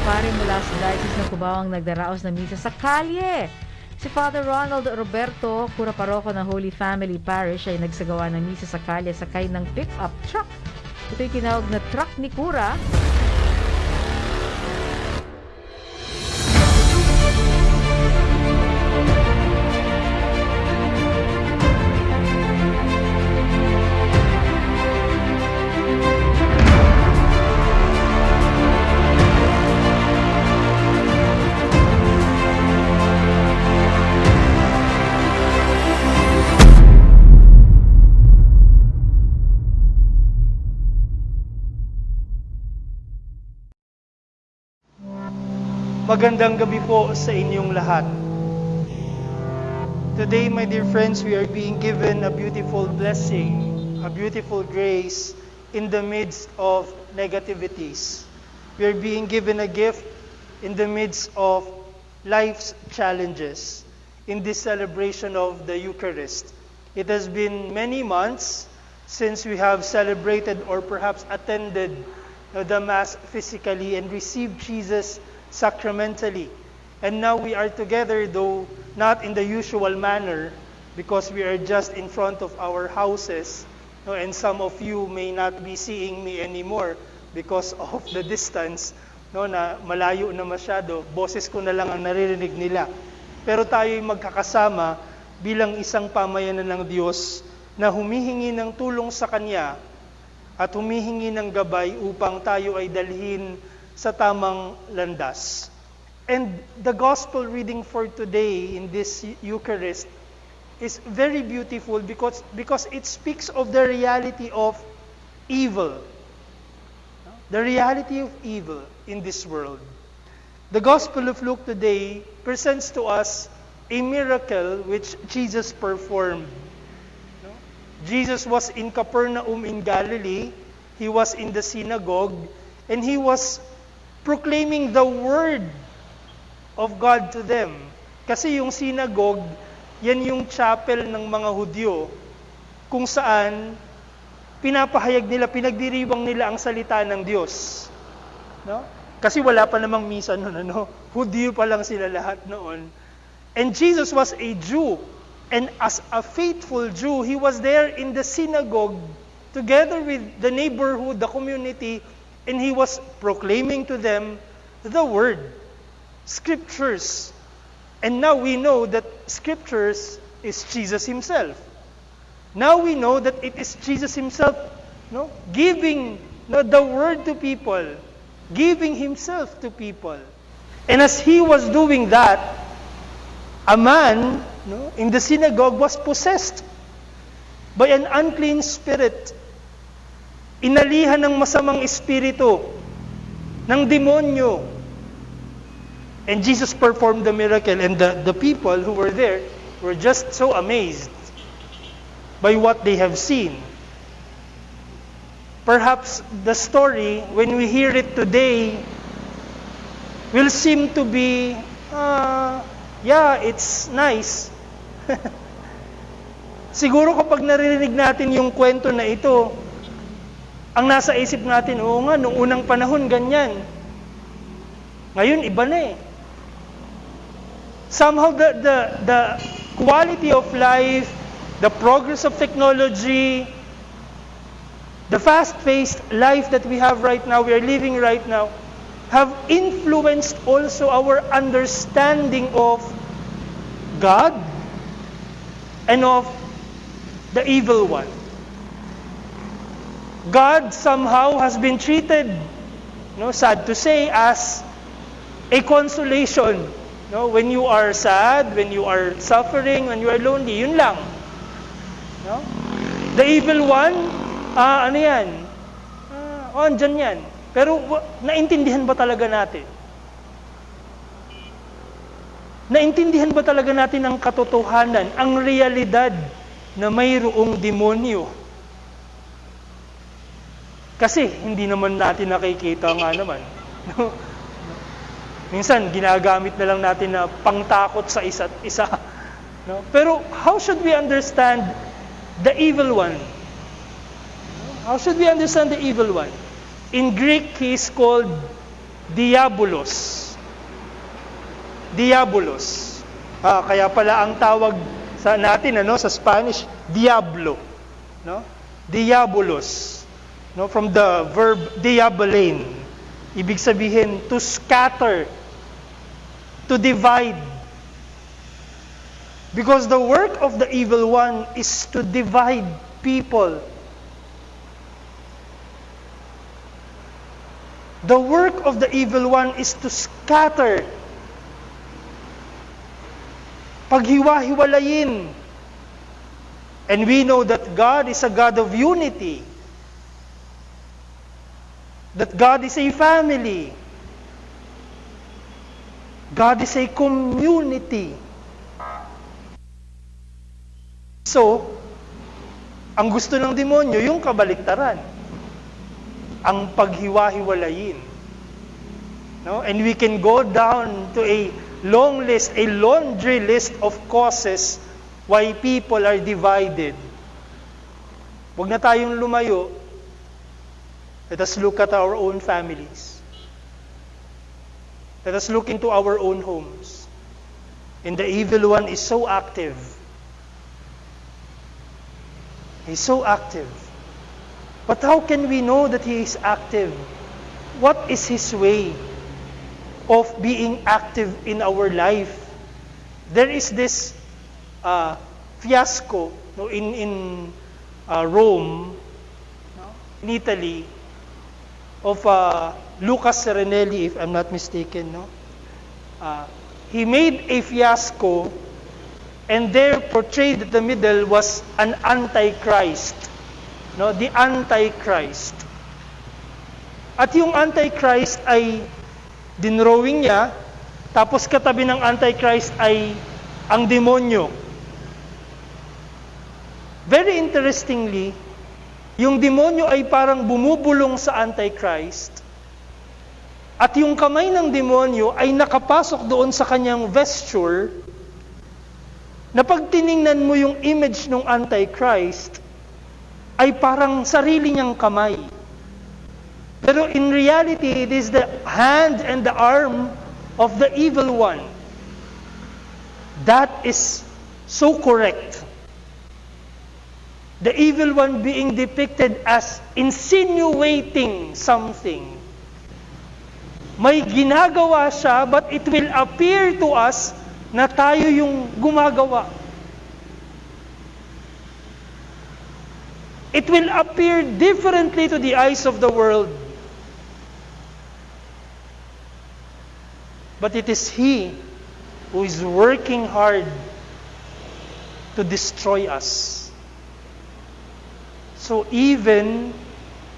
pare mula sa Diocese ng Cubao ang nagdaraos na misa sa kalye. Si Father Ronald Roberto, Kura Paroko ng Holy Family Parish ay nagsagawa ng misa sa kalye sakay ng pick-up truck. Ito'y tinawag na truck ni Kura. Magandang gabi po sa inyong lahat. Today, my dear friends, we are being given a beautiful blessing, a beautiful grace in the midst of negativities. We are being given a gift in the midst of life's challenges in this celebration of the Eucharist. It has been many months since we have celebrated or perhaps attended the Mass physically and received Jesus sacramentally. And now we are together, though not in the usual manner, because we are just in front of our houses. No, and some of you may not be seeing me anymore because of the distance, no, na malayo na masyado. Boses ko na lang ang naririnig nila. Pero tayo'y magkakasama bilang isang pamayanan ng Diyos na humihingi ng tulong sa Kanya at humihingi ng gabay upang tayo ay dalhin sa tamang landas. And the gospel reading for today in this Eucharist is very beautiful because it speaks of the reality of evil. The reality of evil in this world. The Gospel of Luke today presents to us a miracle which Jesus performed. Jesus was in Capernaum in Galilee. He was in the synagogue and he was proclaiming the word of God to them. Kasi yung synagogue, yan yung chapel ng mga Hudyo, kung saan pinapahayag nila, pinagdiriwang nila ang salita ng Diyos. No? Kasi wala pa namang misa noon, ano? Hudyo pa lang sila lahat noon. And Jesus was a Jew. And as a faithful Jew, he was there in the synagogue together with the neighborhood, the community, and he was proclaiming to them the word, scriptures. And now we know that scriptures is Jesus himself. Now we know that it is Jesus himself, no, giving the word to people, giving himself to people. And as he was doing that, a man, no, in the synagogue was possessed by an unclean spirit. Inalihan ng masamang espiritu, ng demonyo. And Jesus performed the miracle, and the people who were there were just so amazed by what they have seen. Perhaps the story, when we hear it today, will seem to be, yeah, it's nice. Siguro kapag naririnig natin yung kwento na ito, ang nasa isip natin, oo nga, nung unang panahon, ganyan. Ngayon, iba na eh. Somehow, the quality of life, the progress of technology, the fast-paced life that we have right now, we are living right now, have influenced also our understanding of God and of the evil one. God somehow has been treated, no, sad to say, as a consolation. No, when you are sad, when you are suffering, when you are lonely, yun lang. No? The evil one, ano yan? Andyan yan. Pero naintindihan ba talaga natin? Naintindihan ba talaga natin ang katotohanan, ang realidad na mayroong demonyo? Kasi hindi naman natin nakikita nga naman. No? Minsan, ginagamit na lang natin na pangtakot sa isa't isa. No? Pero how should we understand the evil one? How should we understand the evil one? In Greek, he is called Diabolos. Diabolos. Kaya pala ang tawag sa natin sa Spanish, diablo, no? Diabolos, no? From the verb diabolane. Ibig sabihin to scatter, to divide. Because the work of the evil one is to divide people. The work of the evil one is to scatter. Paghiwa-hiwalayin. And we know that God is a God of unity. That God is a family. God is a community. So, ang gusto ng demonyo, yung kabaliktaran. Ang paghiwa-hiwalayin. No? And we can go down to a long list, a laundry list of causes why people are divided. Huwag na tayong lumayo. Let us look at our own families. Let us look into our own homes. And the evil one is so active. He's so active. But how can we know that he is active? What is his way of being active in our life? There is this fiasco in Rome, in Italy, of Lucas Serenelli, if I'm not mistaken. He made a fiasco, and there portrayed at the middle was an antichrist. The antichrist. At yung antichrist ay dinrawing niya, tapos katabi ng antichrist ay ang demonyo. Very interestingly, yung demonyo ay parang bumubulong sa antichrist, at yung kamay ng demonyo ay nakapasok doon sa kanyang vesture, na pag tiningnan mo yung image ng antichrist, ay parang sarili niyang kamay. Pero in reality, it is the hand and the arm of the evil one. That is so correct. The evil one being depicted as insinuating something. May ginagawa siya, but it will appear to us na tayo yung gumagawa. It will appear differently to the eyes of the world. But it is he who is working hard to destroy us. So even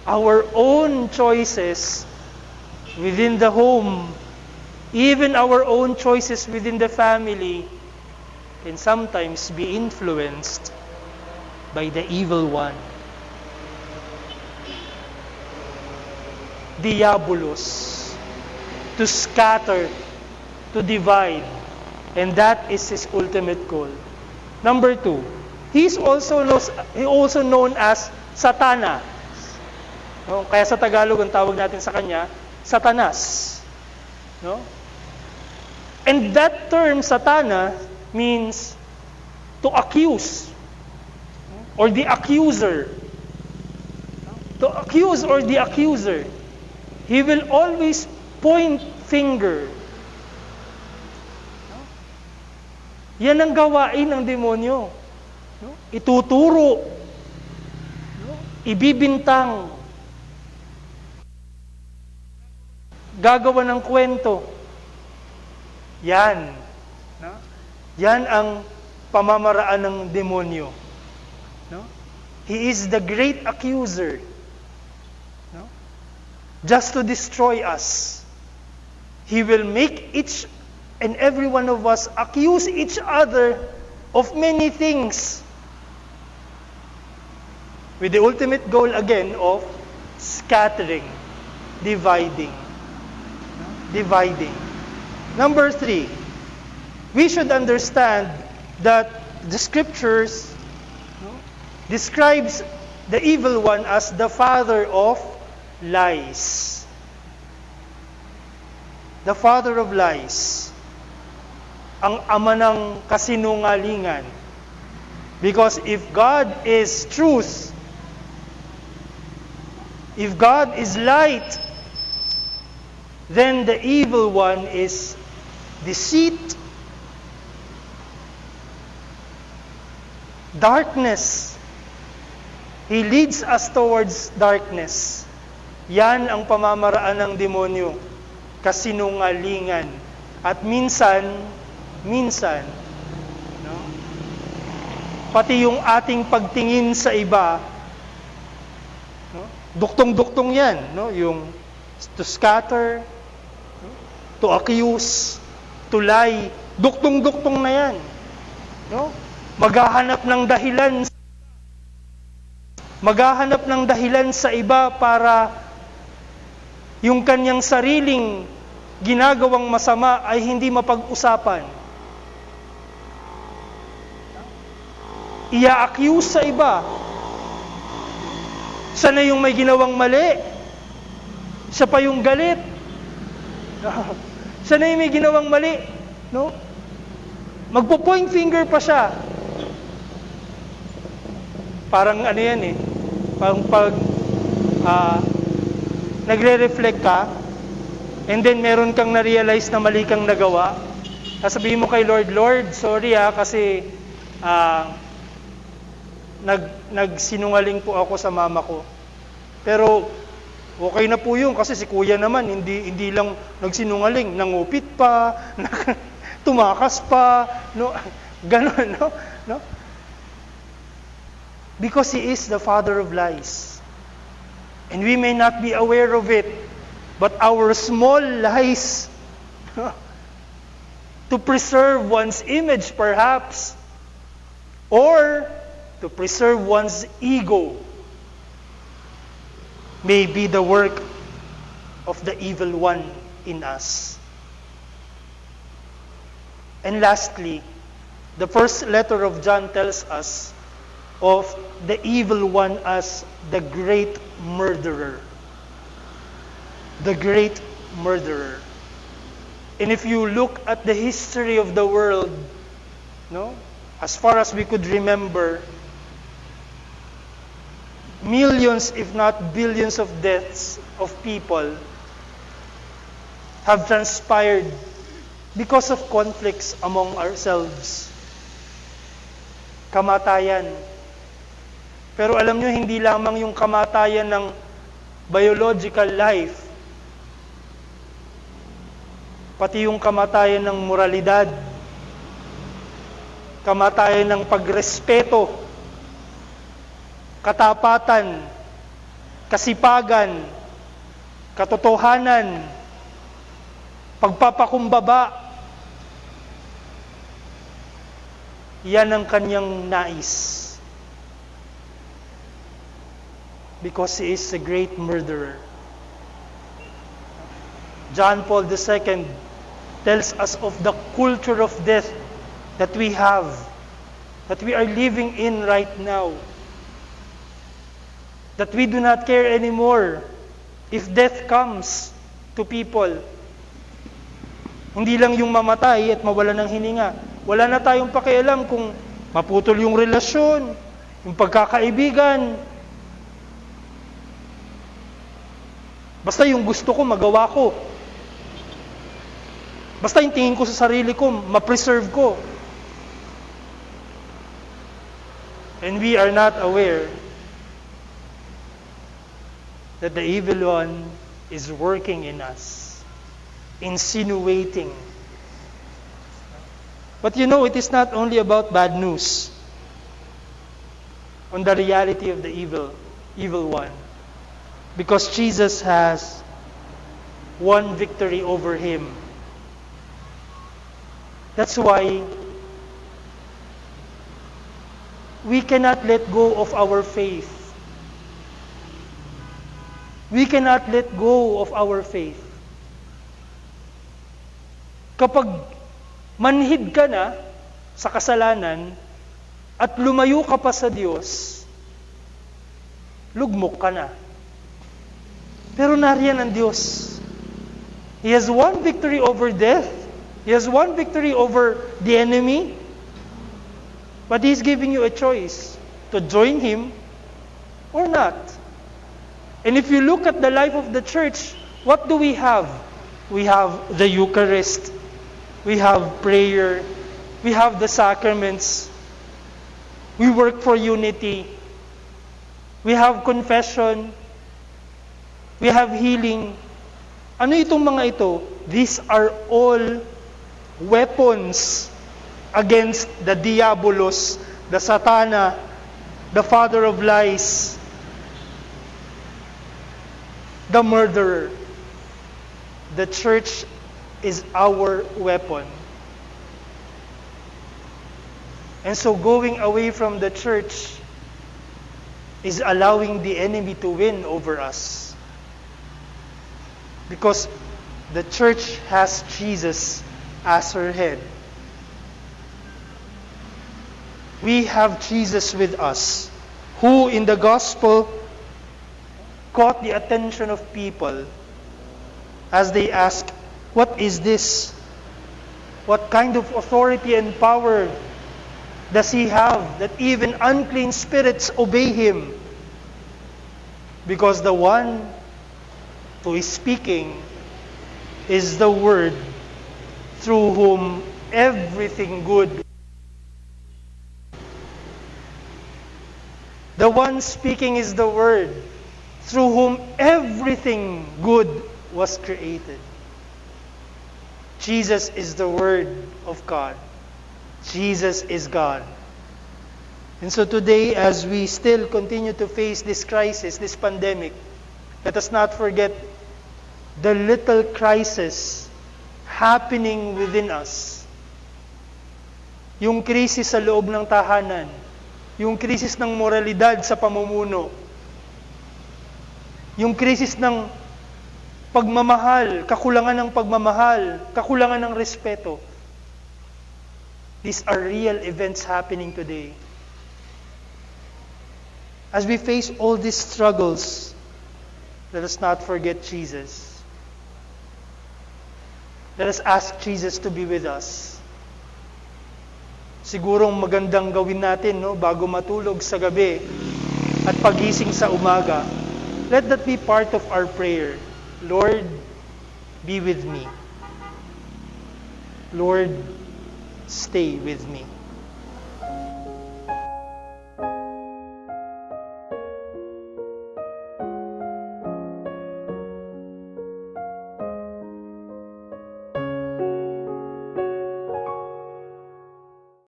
our own choices within the home, even our own choices within the family, can sometimes be influenced by the evil one. Diabolos, to scatter, to divide, and that is his ultimate goal. Number 2, he is also known as Satana. Kaya sa Tagalog ang tawag natin sa kanya, Satanas. No? And that term, Satana, means to accuse, or the accuser. To accuse or the accuser. He will always point finger. Yan ang gawain ng demonyo. Ituturo. Ibibintang. Gagawa ng kwento. Yan. Yan ang pamamaraan ng demonyo. He is the great accuser. Just to destroy us. He will make each and every one of us accuse each other of many things. With the ultimate goal again of scattering, dividing. Dividing. Number 3, we should understand that the scriptures describes the evil one as the father of lies. the father of lies, ang ama ng kasinungalingan. Because if God is truth, if God is light, then the evil one is deceit, darkness. He leads us towards darkness. Yan ang pamamaraan ng demonyo, kasinungalingan. At minsan, no? Pati yung ating pagtingin sa iba, no? Duktong-duktong yan, no? Yung to scatter, no? To accuse, to lie, duktong-duktong na yan. No? Maghahanap ng dahilan sa iba para yung kanyang sariling ginagawang masama ay hindi mapag-usapan. Ia-accuse sa iba. Siya na yung may ginawang mali. Siya pa yung galit. Siya na yung may ginawang mali. No? Magpo-point finger pa siya. Parang ano yan eh. Parang pag nagre-reflect ka, and then meron kang na-realize na mali kang nagawa, sasabihin mo kay Lord, Lord, sorry kasi nagsinungaling po ako sa mama ko. Pero okay na po yun kasi si kuya naman hindi lang nagsinungaling, nangupit pa, tumakas pa, no? Ganon, no? No? Because he is the father of lies. And we may not be aware of it, but our small lies to preserve one's image perhaps, or to preserve one's ego, may be the work of the evil one in us. And lastly, the first letter of John tells us of the evil one as the great murderer. The great murderer. And if you look at the history of the world, no, as far as we could remember, millions, if not billions of deaths of people have transpired because of conflicts among ourselves. Kamatayan. Pero alam nyo, hindi lamang yung kamatayan ng biological life, pati yung kamatayan ng moralidad, kamatayan ng pagrespeto, katapatan, kasipagan, katotohanan, pagpapakumbaba, yan ang kanyang nais. Because he is a great murderer. John Paul II tells us of the culture of death that we have, that we are living in right now. That we do not care anymore if death comes to people. Hindi lang yung mamatay at mawala ng hininga. Wala na tayong pakialam kung maputol yung relasyon, yung pagkakaibigan. Basta yung gusto ko, magawa ko. Basta yung tingin ko sa sarili ko, ma-preserve ko. And we are not aware that the evil one is working in us, insinuating. But you know, it is not only about bad news on the reality of the evil one. Because Jesus has won victory over him. That's why we cannot let go of our faith. We cannot let go of our faith. Kapag manhid ka na sa kasalanan at lumayo ka pa sa Diyos, lugmok ka na. Pero nariyan ang Diyos. He has won victory over death. He has won victory over the enemy. But He's giving you a choice to join Him or not. And if you look at the life of the church, what do we have? We have the Eucharist. We have prayer. We have the sacraments. We work for unity. We have confession. We have healing. Ano itong mga ito? These are all weapons against the diabolos, the satana, the father of lies, the murderer. The church is our weapon. And so going away from the church is allowing the enemy to win over us. Because the church has Jesus as her head. We have Jesus with us, who in the gospel caught the attention of people as they ask, what is this? What kind of authority and power does He have that even unclean spirits obey Him? Because the one who is speaking is the Word through whom everything good. The one speaking is the Word through whom everything good was created. Jesus is the Word of God. Jesus is God. And so today, as we still continue to face this crisis, this pandemic, let us not forget the little crisis happening within us. Yung krisis sa loob ng tahanan, yung krisis ng moralidad sa pamumuno, yung krisis ng pagmamahal, kakulangan ng pagmamahal, kakulangan ng respeto. These are real events happening today. As we face all these struggles, let us not forget Jesus. Let us ask Jesus to be with us. Sigurong magandang gawin natin, no, bago matulog sa gabi at pagising sa umaga. Let that be part of our prayer. Lord, be with me. Lord, stay with me.